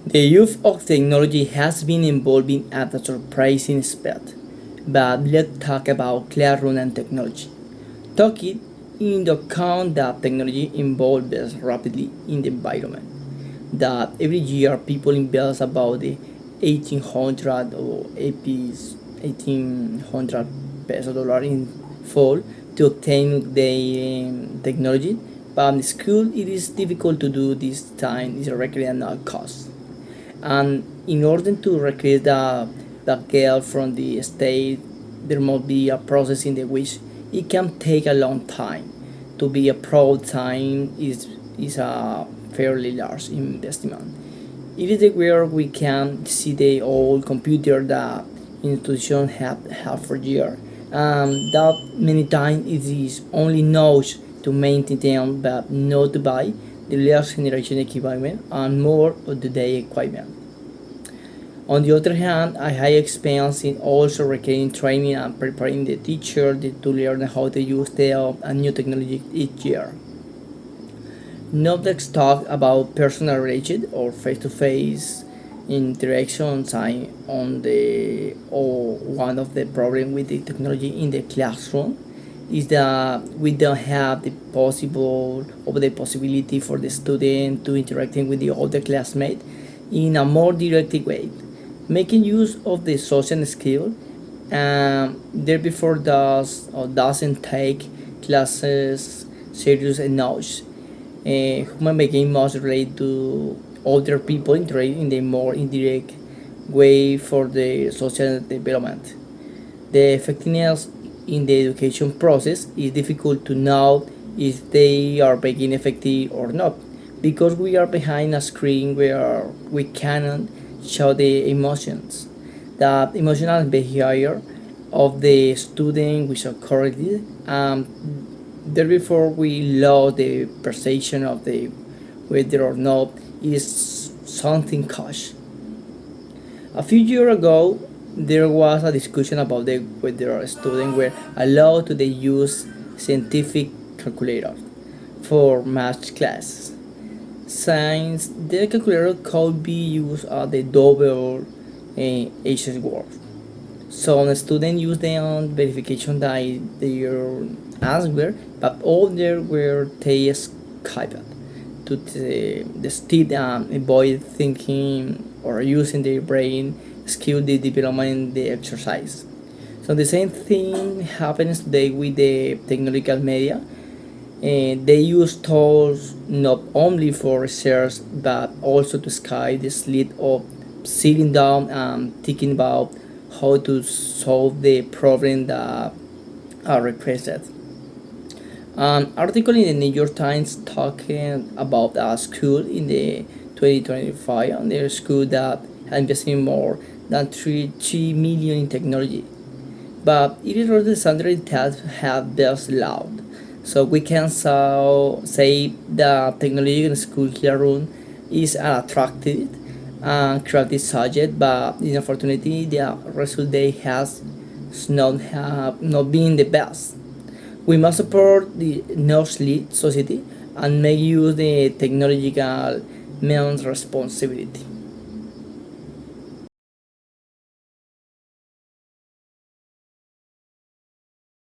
The use of technology has been evolving at a surprising speed, but let's talk about classroom and technology. Taking into account that technology evolves rapidly in the environment, that every year people invest about the 1800 or 1800 peso dollar in fall to obtain the technology, but in school it is difficult to do this time is directly and not cost. And in order to recreate the girl from the state, there must be a process in the which it can take a long time. To be a pro time is a fairly large investment. It is where we can see the old computer that institution had for years. That many times it is only knows to maintain them but not to buy the last generation equipment and more of the day equipment. On the other hand, a high expense in also requiring training and preparing the teacher to learn how to use a new technology each year. Now let's talk about personal related or face-to-face interactions on the or one of the problem with the technology in the classroom is that we don't have the possibility for the student to interacting with the other classmate in a more direct way, making use of the social skill. There before does or doesn't take classes serious enough. Human being must relate to other people interact in the more indirect way for the social development. The effectiveness in the education process is difficult to know if they are being effective or not because we are behind a screen where we cannot show the emotions. The emotional behavior of the student which occurred therefore we lose the perception of the whether or not is something cash. A few years ago, there was a discussion about whether students were allowed to use scientific calculators for math classes. Since the calculator could be used at the double HS word. Some students use them verification that their answer, but others were they Skype to the state avoid thinking or using their brain skill the development the exercise. So the same thing happens today with the technological media. They use tools not only for research but also to sky the slid of sitting down and thinking about how to solve the problem that are requested. An article in the New York Times talking about a school in the 2025 and their school that has invested more than 3 million in technology. But it is also the standard that have best loud. So we can say that technology in school classroom is an attractive and creative subject, but unfortunately the result they has not been the best. We must support the knowledge society and make use the technological men's responsibility.